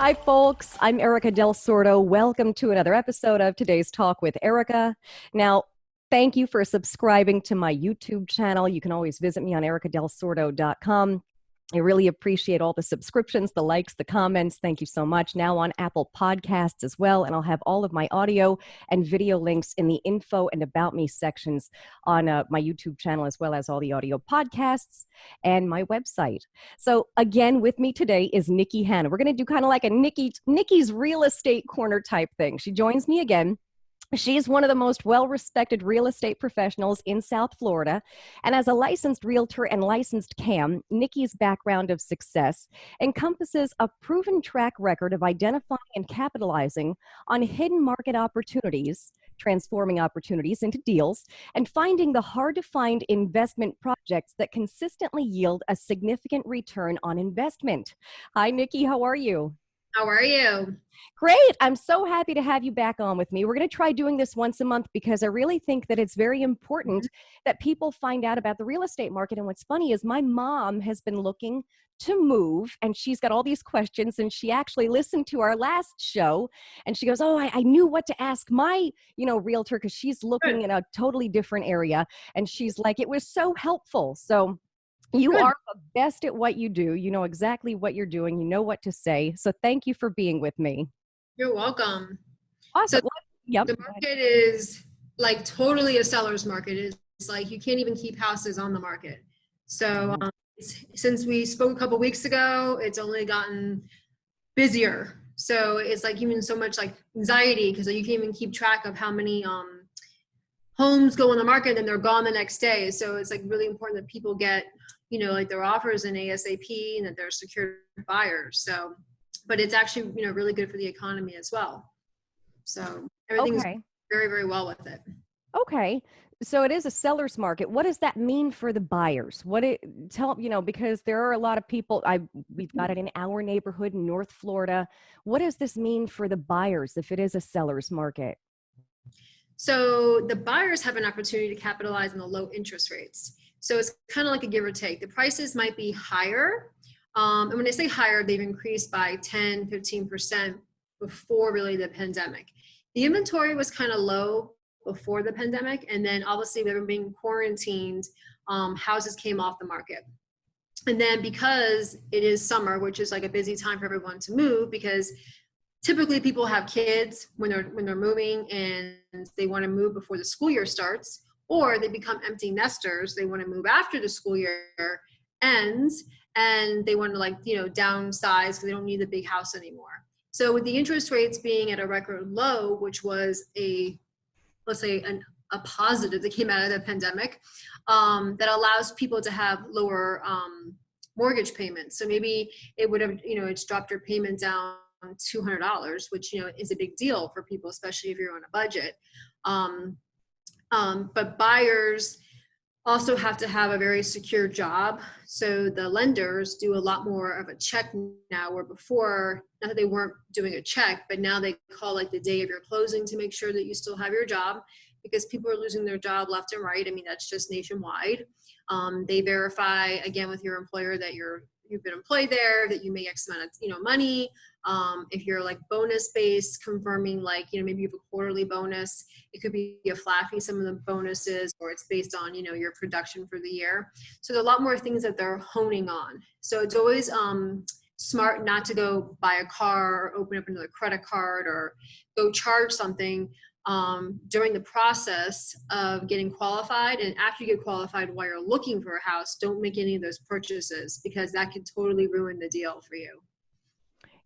Hi, folks. I'm Erica Del Sordo. Welcome to another episode of Today's Talk with Erica. Now, thank you for subscribing to my YouTube channel. You can always visit me on ericadelsordo.com. I really appreciate all the subscriptions, the likes, the comments. Thank you so much. Now on Apple Podcasts as well. And I'll have all of my audio and video links in the info and about me sections on my YouTube channel, as well as all the audio podcasts and my website. So again, with me today is Nikki Hanna. We're going to do kind of like a Nikki's real estate corner type thing. She joins me again. She's one of the most well-respected real estate professionals in South Florida. And as a licensed realtor and licensed CAM, Nikki's background of success encompasses a proven track record of identifying and capitalizing on hidden market opportunities, transforming opportunities into deals, and finding the hard-to-find investment projects that consistently yield a significant return on investment. Hi, Nikki. How are you? How are you? Great. I'm so happy to have you back on with me. We're going to try doing this once a month because I really think that it's very important that people find out about the real estate market. And what's funny is my mom has been looking to move and she's got all these questions, and she actually listened to our last show and she goes, oh, I knew what to ask my, realtor, because she's looking in a totally different area. And she's like, it was so helpful. So you Good. are the best at what you do. You know exactly what you're doing. You know what to say. So thank you for being with me. You're welcome. Awesome. So Yep. the market is like totally a seller's market. It's like you can't even keep houses on the market. So since we spoke a couple weeks ago, it's only gotten busier. So it's like even so much like anxiety because you can't even keep track of how many homes go on the market and they're gone the next day. So it's like really important that people get, like their offers in ASAP and that they're secure buyers. So, but it's actually, really good for the economy as well. So everything's very, very well with it. Okay. So it is a seller's market. What does that mean for the buyers? Because there are a lot of people, we've got it in our neighborhood in North Florida. What does this mean for the buyers if it is a seller's market? So the buyers have an opportunity to capitalize on the low interest rates. So it's kind of like a give or take. The prices might be higher. And when I say higher, they've increased by 10, 15% before really the pandemic. The inventory was kind of low before the pandemic. And then obviously they were being quarantined, houses came off the market. And then because it is summer, which is like a busy time for everyone to move, because typically people have kids when they're moving and they want to move before the school year starts, or they become empty nesters. They want to move after the school year ends and they want to downsize because they don't need the big house anymore. So with the interest rates being at a record low, which was let's say a positive that came out of the pandemic, that allows people to have lower mortgage payments. So maybe it would have, it's dropped your payment down $200, which is a big deal for people, especially if you're on a budget. But buyers also have to have a very secure job. So the lenders do a lot more of a check now, where before, not that they weren't doing a check, but now they call like the day of your closing to make sure that you still have your job, because people are losing their job left and right. I mean, that's just nationwide. They verify again with your employer that you've been employed there, that you make X amount of money. If you're like bonus based, confirming maybe you have a quarterly bonus. It could be a flat fee, some of the bonuses, or it's based on your production for the year. So there are a lot more things that they're honing on. So it's always smart not to go buy a car or open up another credit card or go charge something during the process of getting qualified. And after you get qualified, while you're looking for a house, don't make any of those purchases, because that could totally ruin the deal for you.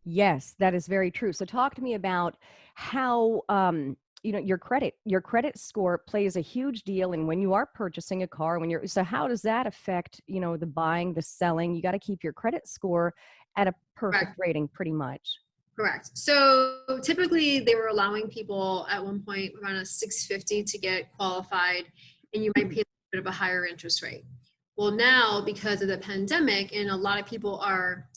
Yes, that is very true. So talk to me about how, your credit score plays a huge deal in when you are purchasing a car, so how does that affect, the buying, the selling? You got to keep your credit score at a perfect rating pretty much. Correct. So typically they were allowing people at one point around a 650 to get qualified, and you might pay a bit of a higher interest rate. Well, now because of the pandemic, and a lot of people are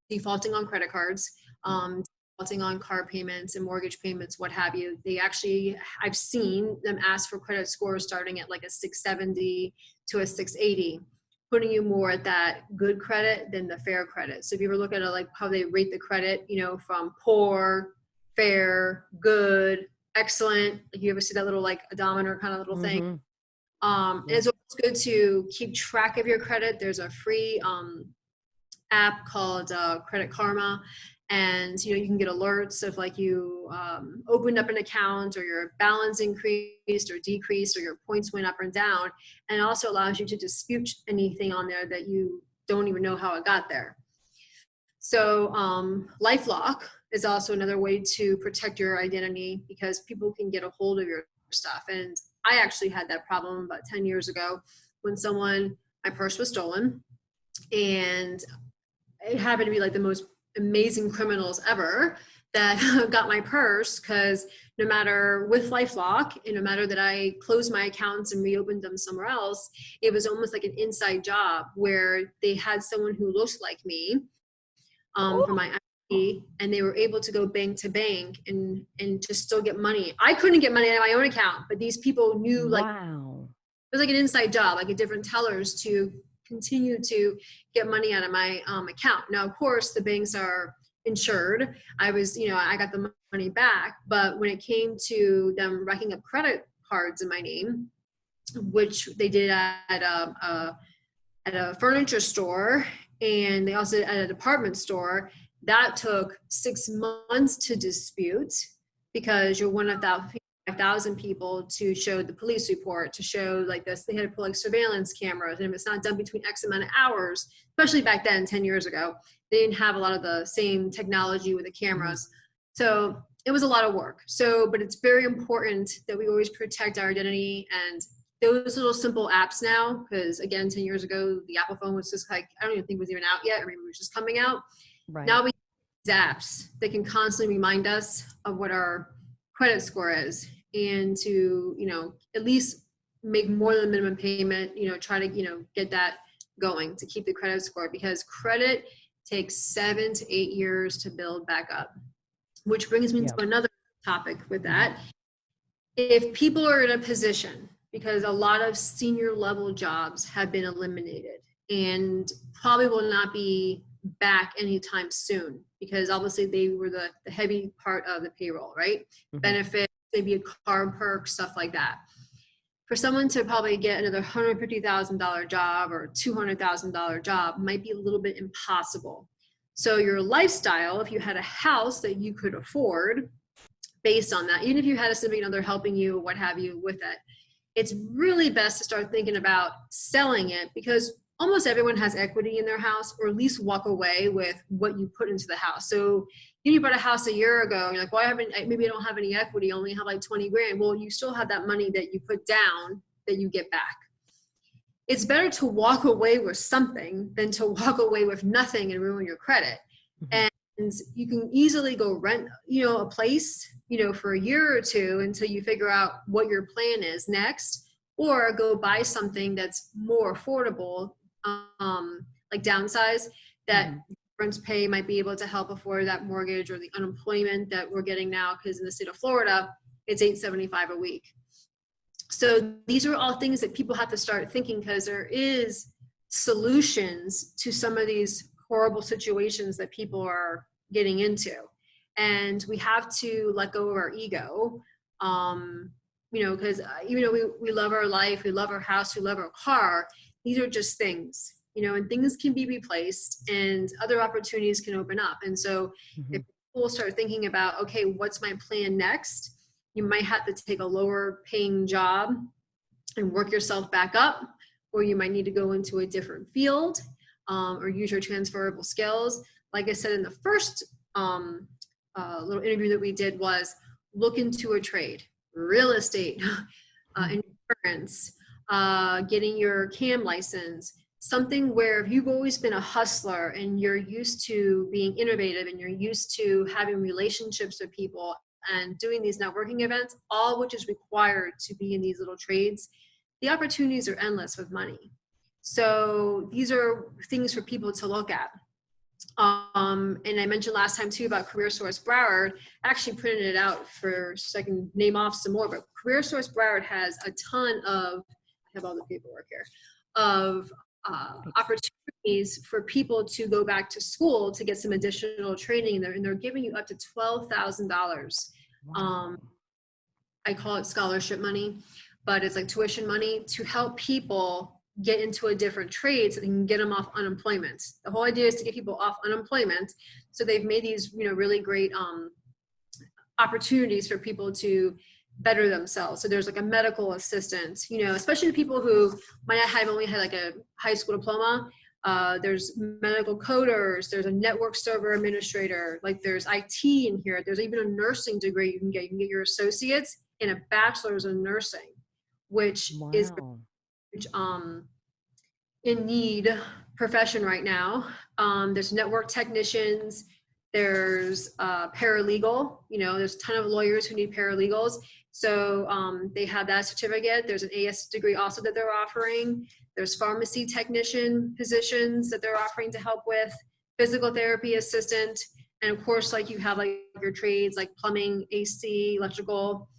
defaulting on credit cards, defaulting on car payments and mortgage payments, what have you, I've seen them ask for credit scores starting at like a 670 to a 680, putting you more at that good credit than the fair credit. So if you ever look at it, like how they rate the credit, from poor, fair, good, excellent, like you ever see that little like odometer kind of little thing. Mm-hmm. And it's always good to keep track of your credit. There's a free app called Credit Karma, and you can get alerts if like you opened up an account or your balance increased or decreased or your points went up or down, and it also allows you to dispute anything on there that you don't even know how it got there. So LifeLock is also another way to protect your identity, because people can get a hold of your stuff. And I actually had that problem about 10 years ago when my purse was stolen, and it happened to be like the most amazing criminals ever that got my purse, because no matter with LifeLock, and no matter that I closed my accounts and reopened them somewhere else, it was almost like an inside job where they had someone who looked like me for my ID, and they were able to go bank to bank and to still get money. I couldn't get money out of my own account, but these people knew, like, wow. it was like an inside job, like a different tellers to continue to get money out of my account. Now, of course, the banks are insured. I got the money back, but when it came to them racking up credit cards in my name, which they did at a furniture store, and they also at a department store, that took 6 months to dispute, because you're one of 5,000 people to show the police report, to show like this. They had to put like surveillance cameras, and if it's not done between X amount of hours, especially back then, 10 years ago, they didn't have a lot of the same technology with the cameras. So it was a lot of work. But it's very important that we always protect our identity. And those little simple apps now, because again, 10 years ago, the Apple phone was just like, I don't even think it was even out yet, or maybe it was just coming out. Right. Now we use apps that can constantly remind us of what our credit score is, and to at least make more than the minimum payment, try to get that going to keep the credit score, because credit takes 7 to 8 years to build back up. Which brings me to another topic with that. If people are in a position, because a lot of senior level jobs have been eliminated and probably will not be back anytime soon, because obviously they were the heavy part of the payroll, right? Mm-hmm. Benefits, maybe a car perk, stuff like that. For someone to probably get another $150,000 job or $200,000 job might be a little bit impossible. So your lifestyle, if you had a house that you could afford based on that, even if you had a significant other helping you, what have you with it, it's really best to start thinking about selling it, because almost everyone has equity in their house, or at least walk away with what you put into the house. So you bought a house a year ago, and you're like, well, maybe I don't have any equity, I only have like 20 grand. Well, you still have that money that you put down that you get back. It's better to walk away with something than to walk away with nothing and ruin your credit. Mm-hmm. And you can easily go rent, a place, for a year or two until you figure out what your plan is next, or go buy something that's more affordable, like downsize, that rents pay might be able to help afford that mortgage or the unemployment that we're getting now, because in the state of Florida, it's $875 a week. So these are all things that people have to start thinking, because there is solutions to some of these horrible situations that people are getting into. And we have to let go of our ego, because even though we love our life, we love our house, we love our car, these are just things, and things can be replaced and other opportunities can open up. And so if people start thinking about, okay, what's my plan next? You might have to take a lower paying job and work yourself back up, or you might need to go into a different field, or use your transferable skills. Like I said in the first little interview that we did, was look into a trade, real estate, insurance, getting your CAM license, something where if you've always been a hustler and you're used to being innovative and you're used to having relationships with people and doing these networking events, all which is required to be in these little trades, the opportunities are endless with money. So these are things for people to look at. And I mentioned last time too about Career Source Broward. I actually printed it out so I can name off some more, but Career Source Broward has a ton of, I have all the paperwork here, of opportunities for people to go back to school to get some additional training, and they're giving you up to $12,000. Wow. I call it scholarship money, but it's like tuition money to help people get into a different trade so they can get them off unemployment. The whole idea is to get people off unemployment. So they've made these, really great opportunities for people to better themselves. So there's like a medical assistant, especially the people who might not have only had like a high school diploma. There's medical coders, there's a network server administrator, like there's IT in here. There's even a nursing degree you can get. You can get your associates and a bachelor's in nursing, which is Wow. in need profession right now. There's network technicians, there's paralegal, there's a ton of lawyers who need paralegals. So they have that certificate. There's an AS degree also that they're offering. There's pharmacy technician positions that they're offering to help with, physical therapy assistant. And of course, like you have like your trades like plumbing, AC, electrical.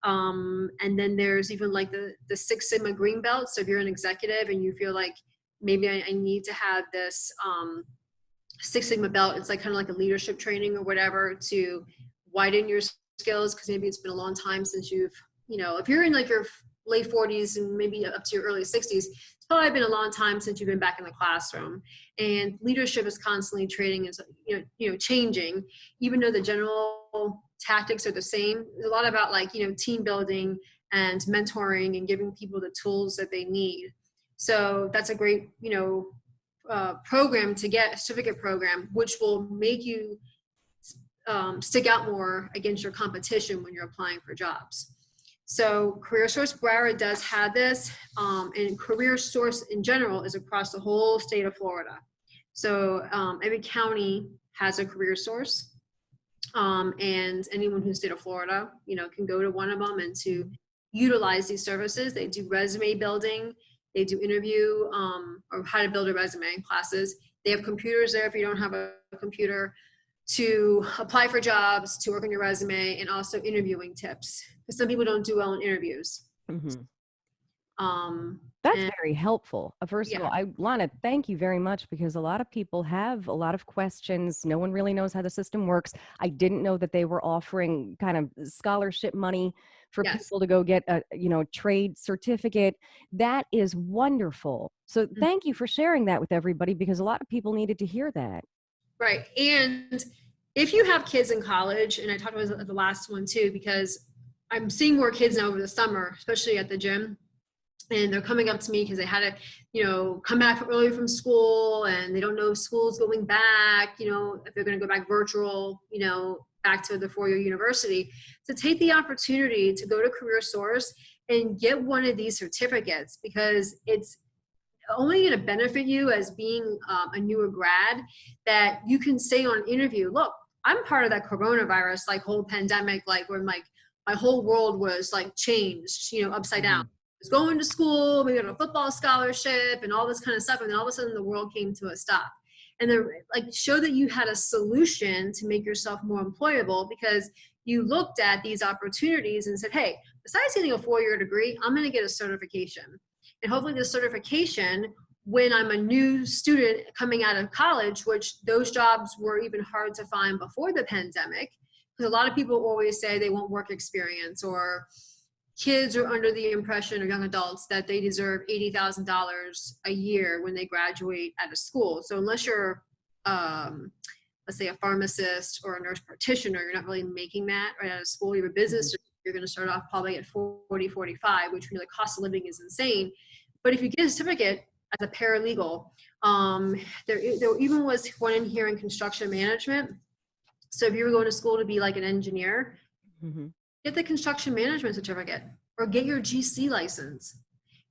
And then there's even like the Six Sigma green belt. So if you're an executive and you feel like maybe I need to have this Six Sigma belt, it's like kind of like a leadership training or whatever to widen your skills, because maybe it's been a long time since you've, if you're in like your late 40s and maybe up to your early 60s, it's probably been a long time since you've been back in the classroom. And leadership is constantly trading, is changing, even though the general tactics are the same. There's a lot about like team building and mentoring and giving people the tools that they need. So that's a great program to get, a certificate program, which will make you stick out more against your competition when you're applying for jobs. So CareerSource Broward does have this, and CareerSource in general is across the whole state of Florida. So every county has a CareerSource, and anyone who's state of Florida, can go to one of them and to utilize these services. They do resume building, they do interview or how to build a resume classes. They have computers there if you don't have a computer, to apply for jobs, to work on your resume, and also interviewing tips, because some people don't do well in interviews. Mm-hmm. That's very helpful. First of all, I want to thank you very much, because a lot of people have a lot of questions. No one really knows how the system works. I didn't know that they were offering kind of scholarship money for people to go get a trade certificate. That is wonderful. So thank you for sharing that with everybody, because a lot of people needed to hear that. Right. And if you have kids in college, and I talked about the last one too, because I'm seeing more kids now over the summer, especially at the gym, and they're coming up to me because they had to, come back early from school, and they don't know if school's going back, if they're going to go back virtual, back to the four-year university. So take the opportunity to go to CareerSource and get one of these certificates, because it's only going to benefit you as being a newer grad, that you can say on interview, look, I'm part of that coronavirus, like whole pandemic, like where like my whole world was like changed, upside down. I was going to school, maybe on a football scholarship and all this kind of stuff. And then all of a sudden the world came to a stop. And then like show that you had a solution to make yourself more employable, because you looked at these opportunities and said, hey, besides getting a 4-year degree, I'm going to get a certification. And hopefully the certification, when I'm a new student coming out of college, which those jobs were even hard to find before the pandemic, because a lot of people always say they want work experience, or kids are under the impression, or young adults, that they deserve $80,000 a year when they graduate out of school. So unless you're, let's say, a pharmacist or a nurse practitioner, you're not really making that right out of school. You have a business, you're going to start off probably at 40, 45, which the cost of living is insane. But if you get a certificate as a paralegal, there even was one in here in construction management. So if you were going to school to be like an engineer, get the construction management certificate, or get your GC license.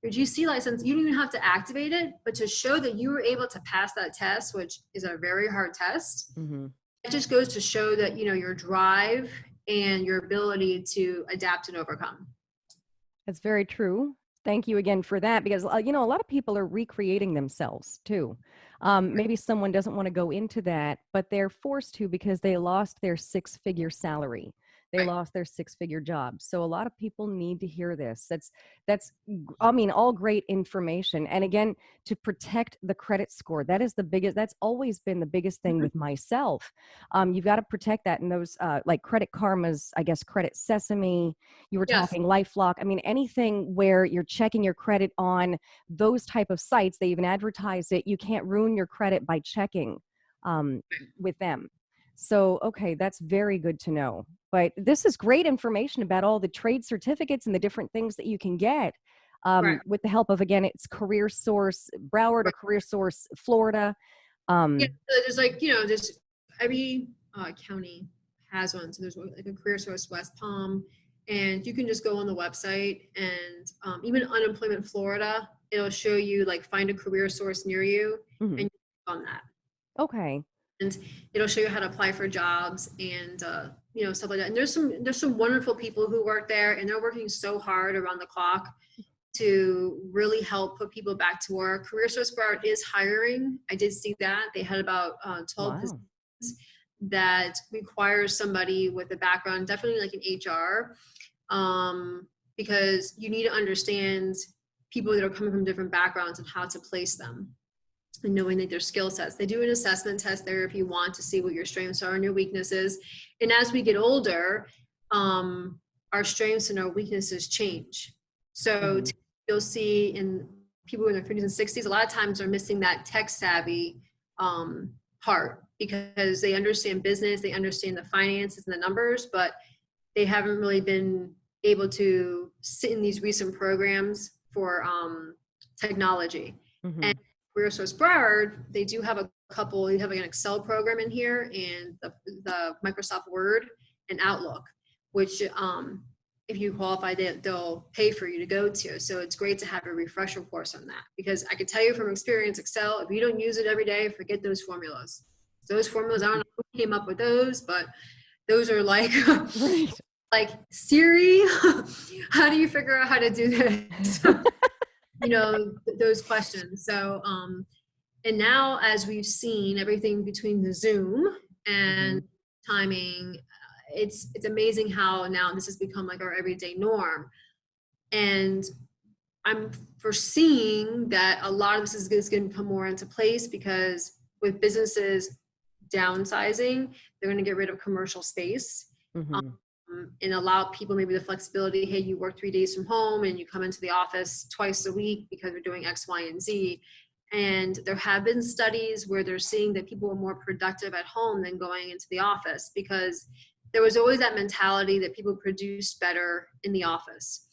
Your GC license, you don't even have to activate it, but to show that you were able to pass that test, which is a very hard test, it just goes to show that, your drive and your ability to adapt and overcome. That's very true. Thank you again for that, because, a lot of people are recreating themselves too. Maybe someone doesn't want to go into that, but they're forced to because they lost their 6-figure salary. They Right. lost their six-figure job. So a lot of people need to hear this. That's I mean, all great information. And again, to protect the credit score, that is the biggest, that's always been the biggest thing Mhm. with myself. You've got to protect that. And those like Credit Karma's, I guess, Credit Sesame, you were Yes. talking LifeLock. I mean, anything where you're checking your credit on those type of sites, they even advertise it. You can't ruin your credit by checking um, with them. So, okay, that's very good to know. But this is great information about all the trade certificates and the different things that you can get Right. with the help of, again, it's Career Source Broward or Right. Career Source Florida. Yeah. Um, So there's like, there's every county has one. So there's like a Career Source West Palm, and you can just go on the website and even Unemployment Florida, it'll show you like find a career source near you, and mhm. you click on that. Okay. And it'll show you how to apply for jobs and stuff like that. And there's some wonderful people who work there, and they're working so hard around the clock to really help put people back to work. Career Source Bar is hiring. I did see that they had about 12 Wow. positions that requires somebody with a background, definitely like an HR, because you need to understand people that are coming from different backgrounds and how to place them and knowing that their skill sets. They do an assessment test there if you want to see what your strengths are and your weaknesses. And as we get older, our strengths and our weaknesses change. So Hmm. you'll see in people in their 50s and 60s, a lot of times they're missing that tech savvy part because they understand business, they understand the finances and the numbers, but they haven't really been able to sit in these recent programs for technology. Hmm. And Career Source Broward, they do have a couple, you have like an Excel program in here and the Microsoft Word and Outlook, which if you qualify, they'll pay for you to go to. So it's great to have a refresher course on that because I can tell you from experience, Excel, if you don't use it every day, forget those formulas. Those formulas, I don't know who came up with those, but those are like Right. like Siri, how do you figure out how to do this? Those questions. So and now as we've seen everything between the Zoom Hmm. and timing, it's amazing how now this has become like our everyday norm. And I'm foreseeing that a lot of this is going to come more into place because with businesses downsizing, they're going to get rid of commercial space Hmm. and allow people maybe the flexibility. Hey, you work 3 days from home and you come into the office twice a week because we're doing X, Y, and Z. And there have been studies where they're seeing that people are more productive at home than going into the office because there was always that mentality that people produce better in the office.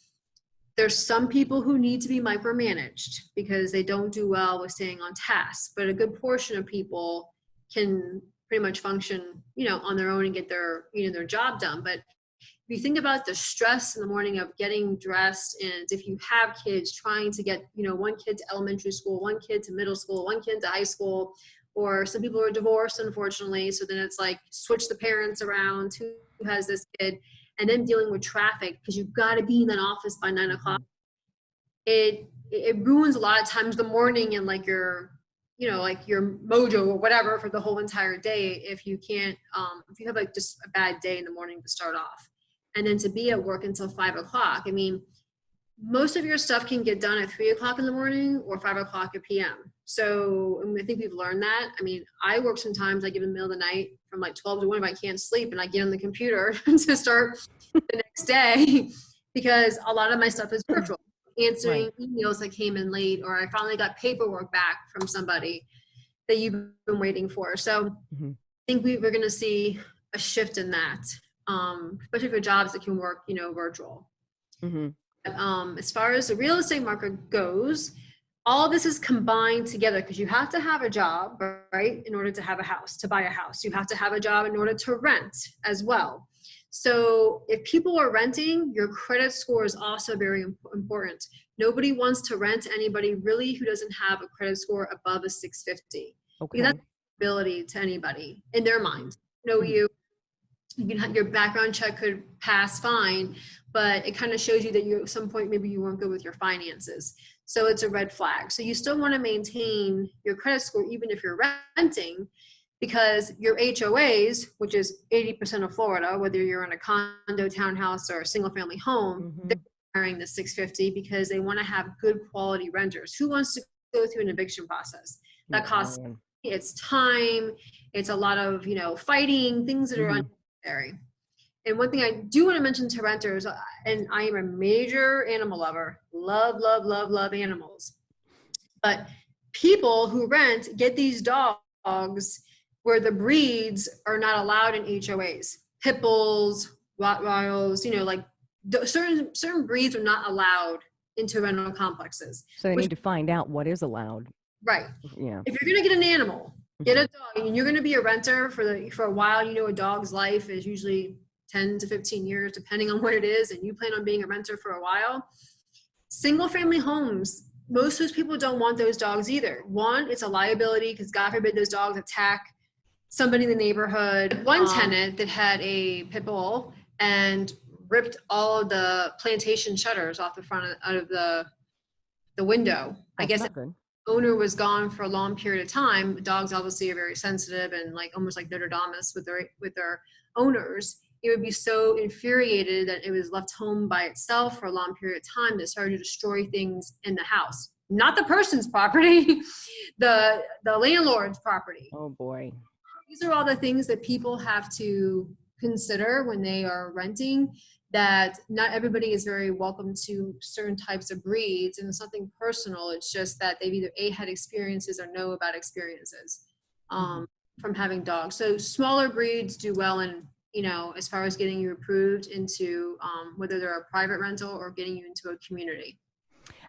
There's some people who need to be micromanaged because they don't do well with staying on task, but a good portion of people can pretty much function, on their own and get their job done. But if you think about the stress in the morning of getting dressed, and if you have kids trying to get, one kid to elementary school, one kid to middle school, one kid to high school, or some people are divorced, unfortunately. So then it's like switch the parents around, who has this kid, and then dealing with traffic because you've got to be in that office by 9 o'clock. Hmm. It ruins a lot of times the morning and like like your mojo or whatever for the whole entire day if you can't if you have like just a bad day in the morning to start off and then to be at work until 5 o'clock. I mean, most of your stuff can get done at 3 o'clock in the morning or 5 o'clock at PM. So I think we've learned that. I mean, I work sometimes, I get in the middle of the night from like 12 to 1 if I can't sleep, and I get on the computer to start the next day because a lot of my stuff is virtual. Answering Right. emails that came in late, or I finally got paperwork back from somebody that you've been waiting for. So Hmm. I think we're going to see a shift in that, especially for jobs that can work, virtual. Hmm. As far as the real estate market goes, all this is combined together because you have to have a job, right, in order to have a house, to buy a house. You have to have a job in order to rent as well. So if people are renting, your credit score is also very important. Nobody wants to rent anybody really who doesn't have a credit score above a 650 because that's Okay. ability to anybody in their Hmm. mind. Know Hmm. you can have your background check could pass fine, but it kind of shows you that you at some point maybe you weren't good with your finances. So it's a red flag. So you still want to maintain your credit score even if you're renting, because your HOAs, which is 80% of Florida, whether you're in a condo, townhouse, or a single family home, they're hiring the 650 because they want to have good quality renters. Who wants to go through an eviction process? That costs, it's time, it's a lot of, fighting, things that are unnecessary. And one thing I do want to mention to renters, and I am a major animal lover, love, love, love, love animals. But people who rent get these dogs where the breeds are not allowed in HOAs. Pit bulls, Rottweilers, like certain breeds are not allowed into rental complexes. So they need to find out what is allowed. Right. Yeah. If you're going to get an animal, get a dog, and you're going to be a renter for a while. A dog's life is usually 10 to 15 years, depending on what it is, and you plan on being a renter for a while. Single family homes, most of those people don't want those dogs either. One, it's a liability because God forbid those dogs attack somebody in the neighborhood. One tenant that had a pit bull and ripped all of the plantation shutters off the front out of the window. I guess the owner was gone for a long period of time. Dogs obviously are very sensitive and almost like Notre Dames with their owners. It would be so infuriated that it was left home by itself for a long period of time that started to destroy things in the house. Not the person's property, the landlord's property. Oh boy. These are all the things that people have to consider when they are renting, that not everybody is very welcome to certain types of breeds, and it's nothing personal. It's just that they've either had experiences or know about experiences from having dogs. So smaller breeds do well in, as far as getting you approved into whether they're a private rental or getting you into a community.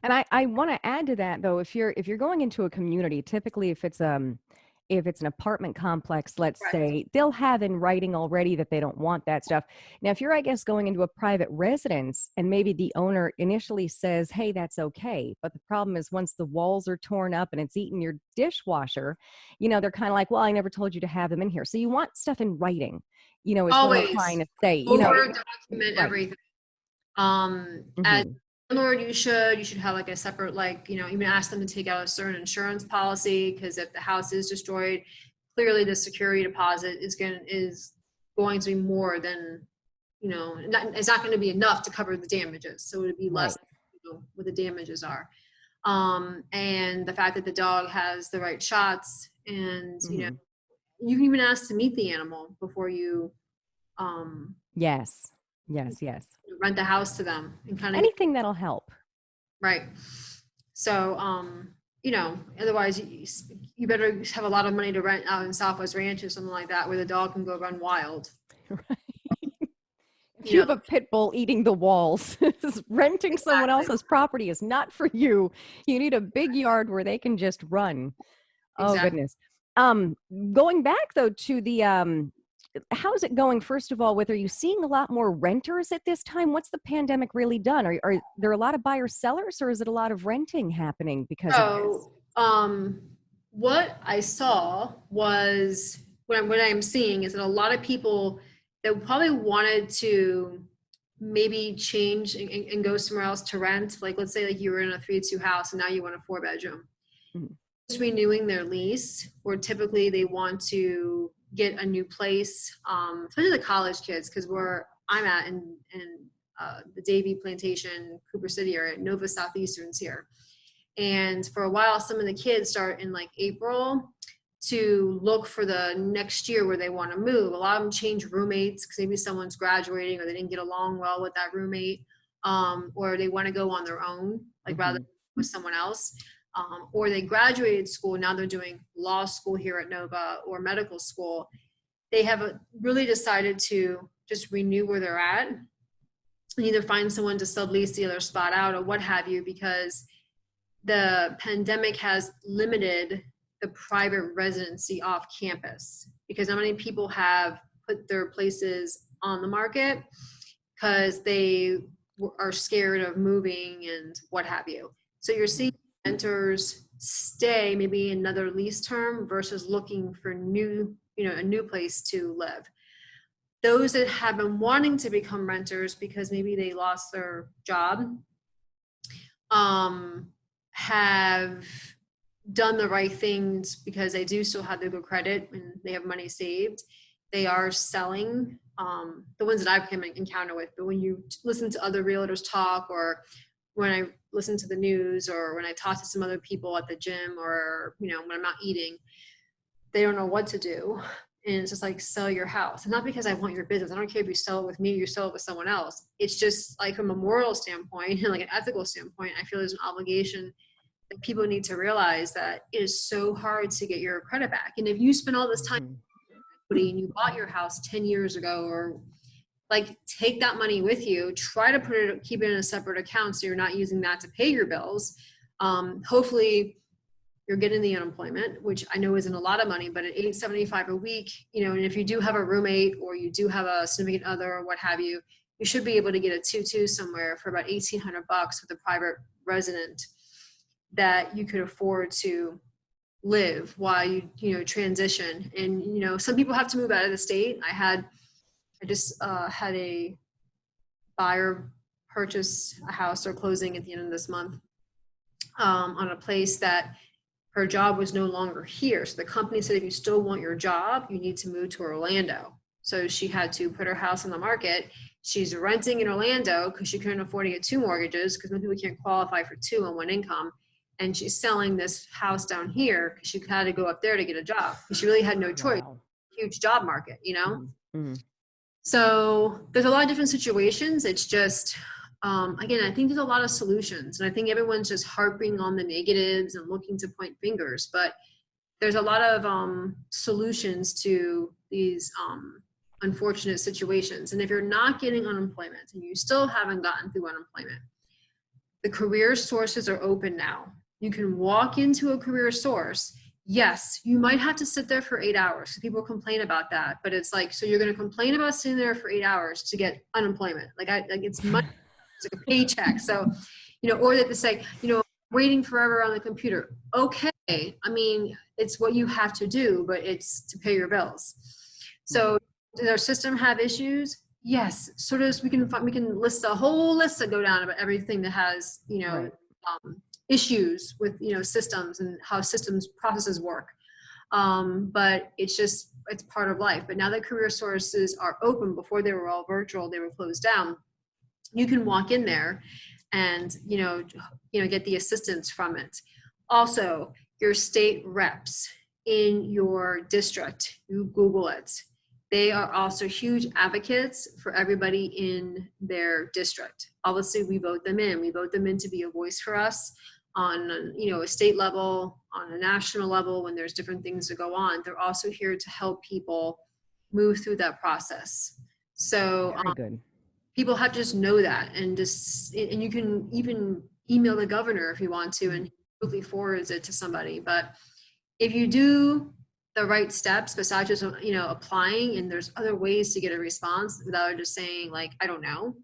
And I want to add to that though, if you're going into a community, typically if it's an apartment complex, let's say, they'll have in writing already that they don't want that stuff. Now, if you're, I guess, going into a private residence and maybe the owner initially says, hey, that's okay. But the problem is once the walls are torn up and it's eaten your dishwasher, they're kind of like, well, I never told you to have them in here. So you want stuff in writing, is always what I'm trying to say. Document everything. As landlord, you should have a separate, even ask them to take out a certain insurance policy, because if the house is destroyed, clearly the security deposit is going to be more than, it's not going to be enough to cover the damages. So it would be less what the damages are. And the fact that the dog has the right shots, and you can even ask to meet the animal before you yes rent the house to them, and kind of anything that'll help. Right. So otherwise you better have a lot of money to rent out in Southwest Ranch or something like that, where the dog can go run wild. Right. If you have a pit bull eating the walls, renting someone else's property is not for you. You need a big yard where they can just run. Oh goodness. Going back though to the how's it going? First of all, are you seeing a lot more renters at this time? What's the pandemic really done? Are there a lot of buyer sellers, or is it a lot of renting happening because of this? What I saw was, what I'm seeing is that a lot of people that probably wanted to maybe change and go somewhere else to rent, let's say you were in a 3-2 house and now you want a 4-bedroom. Just renewing their lease, where typically they want to get a new place, especially the college kids, because where I'm at in the Davie Plantation, Cooper City area, Nova Southeastern's here. And for a while, some of the kids start in April to look for the next year where they want to move. A lot of them change roommates because maybe someone's graduating or they didn't get along well with that roommate, or they want to go on their own, rather than with someone else. Or they graduated school, now they're doing law school here at Nova or medical school. They have really decided to just renew where they're at and either find someone to sublease the other spot out or what have you, because the pandemic has limited the private residency off campus, because not many people have put their places on the market because they are scared of moving and what have you. So you're seeing renters stay maybe another lease term versus looking for a new place to live. Those that have been wanting to become renters because maybe they lost their job have done the right things because they do still have the good credit and they have money saved, they are selling, the ones that I've come in encounter with. But when you listen to other realtors talk, or when I listen to the news, or when I talk to some other people at the gym, or, you know, when I'm not eating, they don't know what to do. And it's just like, sell your house. And not because I want your business. I don't care if you sell it with me or you sell it with someone else. It's just like, from a moral standpoint and like an ethical standpoint, I feel there's an obligation that people need to realize that it is so hard to get your credit back. And if you spend all this time and you bought your house 10 years ago, or like, take that money with you, try to keep it in a separate account so you're not using that to pay your bills. Hopefully you're getting the unemployment, which I know isn't a lot of money, but at $8.75 a week, you know, and if you do have a roommate or you do have a significant other or what have you, you should be able to get a 2-2 somewhere for about $1,800 with a private resident that you could afford to live while you transition. And, you know, some people have to move out of the state. I just had a buyer purchase a house. They're closing at the end of this month on a place that her job was no longer here. So the company said, if you still want your job, you need to move to Orlando. So she had to put her house on the market. She's renting in Orlando because she couldn't afford to get 2 mortgages, because most people can't qualify for 2 on 1 income. And she's selling this house down here because she had to go up there to get a job, because she really had no choice. Wow. Huge job market, you know? Mm-hmm. So there's a lot of different situations. It's just, again, I think there's a lot of solutions, and I think everyone's just harping on the negatives and looking to point fingers, but there's a lot of solutions to these unfortunate situations. And if you're not getting unemployment and you still haven't gotten through unemployment, the career sources are open now. You can walk into a career source. Yes, you might have to sit there for 8 hours. So people complain about that, but it's like, so you're going to complain about sitting there for 8 hours to get unemployment? Like it's money, it's like a paycheck. So, you know, or that they say, you know, waiting forever on the computer. Okay, I mean, it's what you have to do, but it's to pay your bills. So, does our system have issues? Yes. So does we can list a whole list that go down about everything that has, you know, Right. Issues with, you know, systems and how systems processes work. But it's part of life. But now that career sources are open, before they were all virtual, they were closed down, you can walk in there and, you know, get the assistance from it. Also, your state reps in your district, you Google it. They are also huge advocates for everybody in their district. Obviously, we vote them in. We vote them in to be a voice for us on, you know, a state level, on a national level, when there's different things that go on. They're also here to help people move through that process. So Very good. people have to just know that, and you can even email the governor if you want to, and he quickly forwards it to somebody. But if you do the right steps, besides just, you know, applying, and there's other ways to get a response without just saying like, I don't know,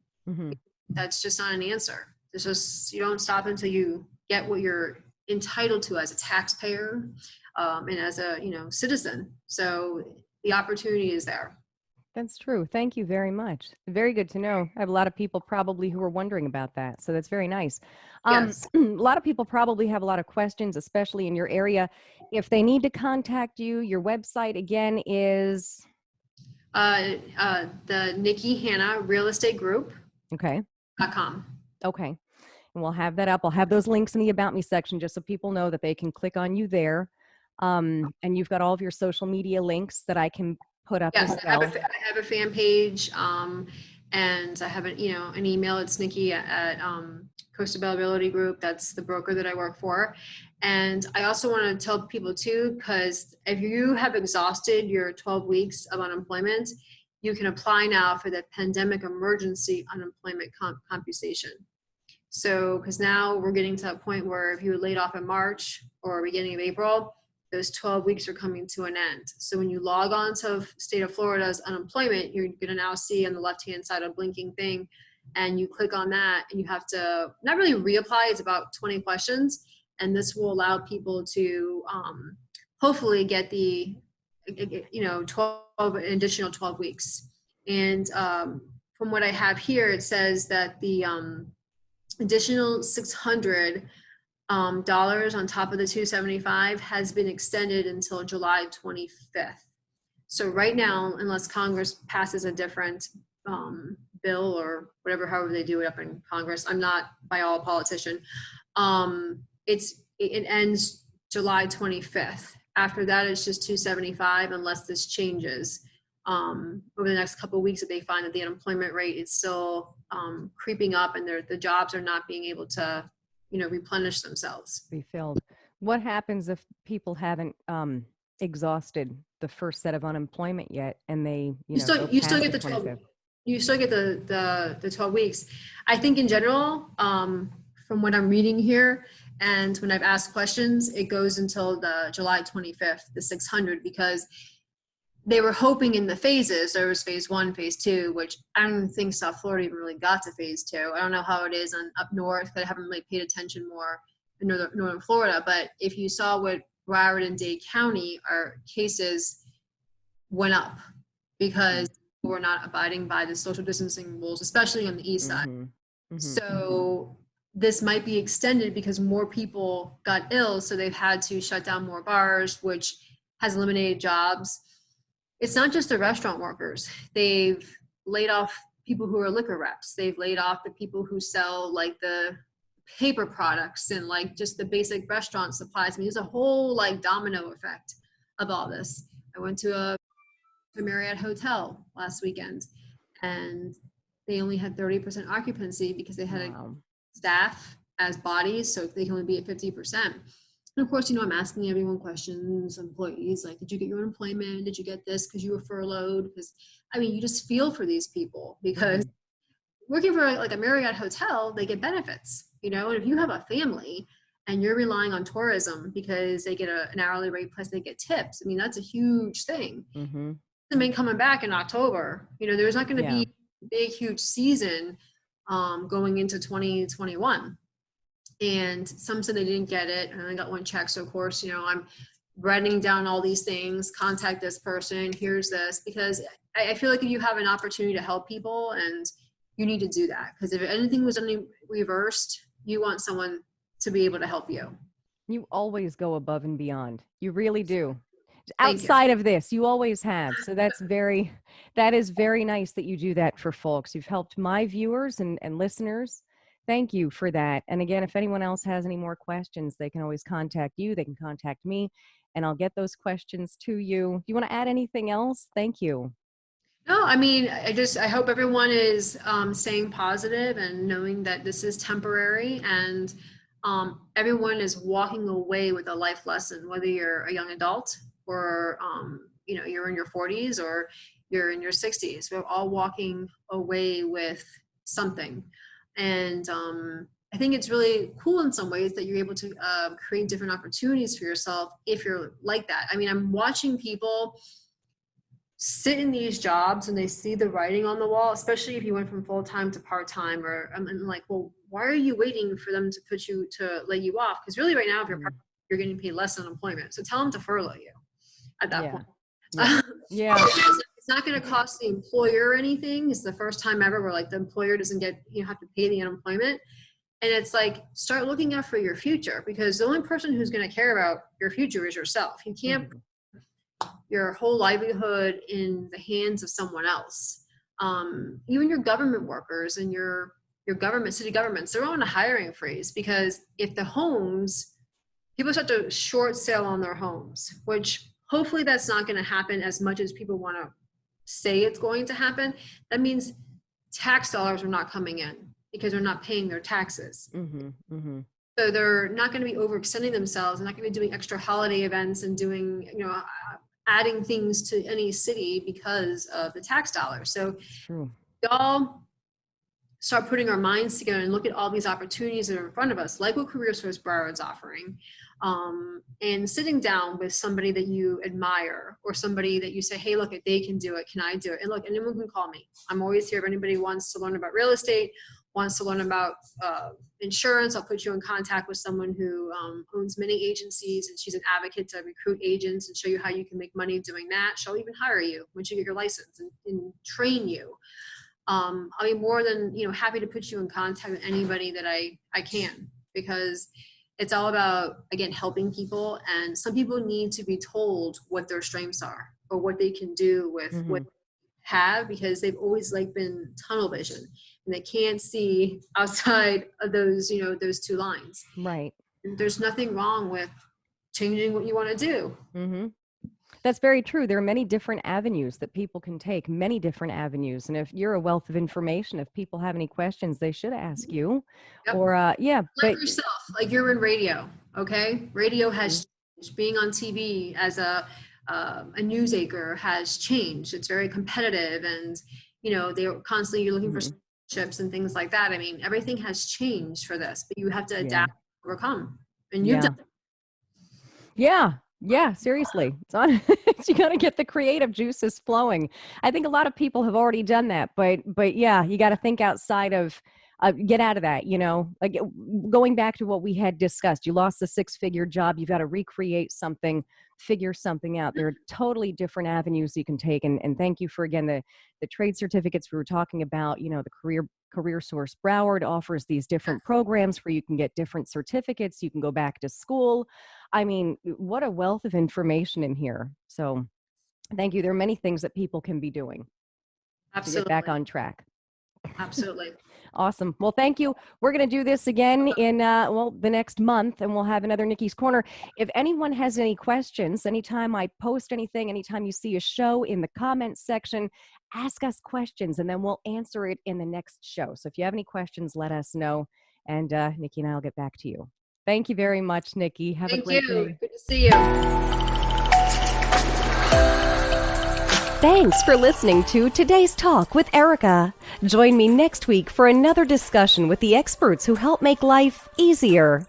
that's just not an answer. It's just, you don't stop until you get what you're entitled to as a taxpayer, and as a, you know, citizen. So the opportunity is there. That's true. Thank you very much. Very good to know. I have a lot of people probably who are wondering about that. So that's very nice. Yes. A lot of people probably have a lot of questions, especially in your area. If they need to contact you, your website again is? The Nikki Hanna Real Estate Okay. Group.com. Okay. And we'll have that up. I'll have those links in the About Me section just so people know that they can click on you there. And you've got all of your social media links that I can put up Yes, as well. I have a fan page, and I have an email. It's Nikki at Coastal Availability Group. That's the broker that I work for. And I also want to tell people too, because if you have exhausted your 12 weeks of unemployment, you can apply now for the pandemic emergency unemployment compensation. So, because now we're getting to a point where if you were laid off in March or beginning of April, those 12 weeks are coming to an end. So when you log on to state of Florida's unemployment, you're going to now see on the left-hand side a blinking thing, and you click on that, and you have to not really reapply. It's about 20 questions, and this will allow people to hopefully get the additional 12 weeks. And from what I have here, it says that the additional 600 dollars on top of the 275 has been extended until July 25th. So right now, unless Congress passes a different bill or whatever, however they do it up in Congress, I'm not by all a politician. It ends July 25th. After that, it's just 275 unless this changes over the next couple of weeks. If they find that the unemployment rate is still creeping up and the jobs are not being able to, replenish themselves. Be filled. What happens if people haven't exhausted the first set of unemployment yet, and they, You still get the 12. 25th? You still get the 12 weeks. I think in general, from what I'm reading here, and when I've asked questions, it goes until the July 25th, the 600, because they were hoping in the phases. There was phase 1, phase 2, which I don't think South Florida even really got to phase 2. I don't know how it is up north, but I haven't really paid attention more in northern Florida. But if you saw what Broward and Dade County, our cases went up because we're not abiding by the social distancing rules, especially on the east side. So this might be extended because more people got ill, so they've had to shut down more bars, which has eliminated jobs. It's not just the restaurant workers. They've laid off people who are liquor reps. They've laid off the people who sell like the paper products and like just the basic restaurant supplies. I mean, there's a whole like domino effect of all this. I went to a Marriott hotel last weekend and they only had 30% occupancy because they had a staff as bodies, so they can only be at 50%. And of course, I'm asking everyone questions, employees, like, did you get your unemployment? Did you get this because you were furloughed? Because, you just feel for these people because working for like a Marriott hotel, they get benefits, and if you have a family and you're relying on tourism because they get an hourly rate plus they get tips, that's a huge thing. They've been coming back in October. There's not going to be a big, huge season going into 2021. And some said they didn't get it, and I got one check. So of course, I'm writing down all these things, contact this person, here's this, because I feel like if you have an opportunity to help people, and you need to do that, because if anything was only reversed, you want someone to be able to help you. You always go above and beyond. You really do. Outside of this, you always have. So that is very nice that you do that for folks. You've helped my viewers and listeners. Thank you for that. And again, if anyone else has any more questions, they can always contact you. They can contact me, and I'll get those questions to you. Do you want to add anything else? Thank you. No, I hope everyone is staying positive and knowing that this is temporary, and everyone is walking away with a life lesson, whether you're a young adult or you're in your 40s or you're in your 60s. We're all walking away with something. And I think it's really cool in some ways that you're able to create different opportunities for yourself if you're like that. I'm watching people sit in these jobs and they see the writing on the wall, especially if you went from full-time to part-time, or I'm like, well, why are you waiting for them to lay you off? Because really right now, if you're part-time, you're getting paid less than unemployment. So tell them to furlough you at that point. It's not going to cost the employer anything. It's the first time ever where like the employer doesn't have to pay the unemployment. And it's like, start looking out for your future, because the only person who's going to care about your future is yourself. You can't put your whole livelihood in the hands of someone else. Even your government workers and your city governments, they're on a hiring freeze, because if people start to short sale on their homes, which hopefully that's not going to happen as much as people want to say it's going to happen. That means tax dollars are not coming in because they're not paying their taxes. So they're not going to be overextending themselves. They're not going to be doing extra holiday events and doing, adding things to any city because of the tax dollars. So y'all start putting our minds together and look at all these opportunities that are in front of us, like what Career Source Broward's offering. And sitting down with somebody that you admire, or somebody that you say, hey, look, if they can do it, can I do it? And look, anyone can call me. I'm always here. If anybody wants to learn about real estate, wants to learn about insurance, I'll put you in contact with someone who owns many agencies, and she's an advocate to recruit agents and show you how you can make money doing that. She'll even hire you once you get your license and train you. I'll be more than happy to put you in contact with anybody that I can, because It's all about, again, helping people. And some people need to be told what their strengths are or what they can do with what they have, because they've always like been tunnel vision and they can't see outside of those, those two lines. Right. And there's nothing wrong with changing what you want to do. Mm-hmm. That's very true. There are many different avenues that people can take, many different avenues. And if you're a wealth of information, if people have any questions, they should ask you. Yep. Or, yeah. Like But yourself, like you're in radio, okay? Radio has changed. Being on TV as a news anchor has changed. It's very competitive, and they're constantly, you're looking for chips and things like that. I mean, everything has changed for this, but you have to adapt, overcome, and you've done it. Yeah, seriously. It's on. You got to get the creative juices flowing. I think a lot of people have already done that, but yeah, you got to think outside of, get out of that, like going back to what we had discussed. You lost the 6-figure job. You've got to recreate something, figure something out. There are totally different avenues you can take. And thank you for, again, the trade certificates we were talking about. The Career Source Broward offers these different programs where you can get different certificates. You can go back to school. I mean, what a wealth of information in here. So thank you. There are many things that people can be doing to get back on track. Absolutely. Awesome. Well, thank you. We're going to do this again in, the next month, and we'll have another Nikki's Corner. If anyone has any questions, anytime I post anything, anytime you see a show, in the comments section, ask us questions, and then we'll answer it in the next show. So if you have any questions, let us know, and Nikki and I will get back to you. Thank you very much, Nikki. Have a great day. Good to see you. Thanks for listening to Today's Talk with Erica. Join me next week for another discussion with the experts who help make life easier.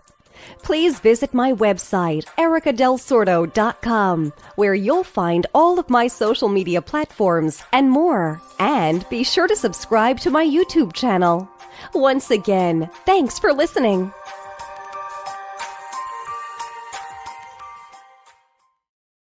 Please visit my website, ericadelsordo.com, where you'll find all of my social media platforms and more. And be sure to subscribe to my YouTube channel. Once again, thanks for listening.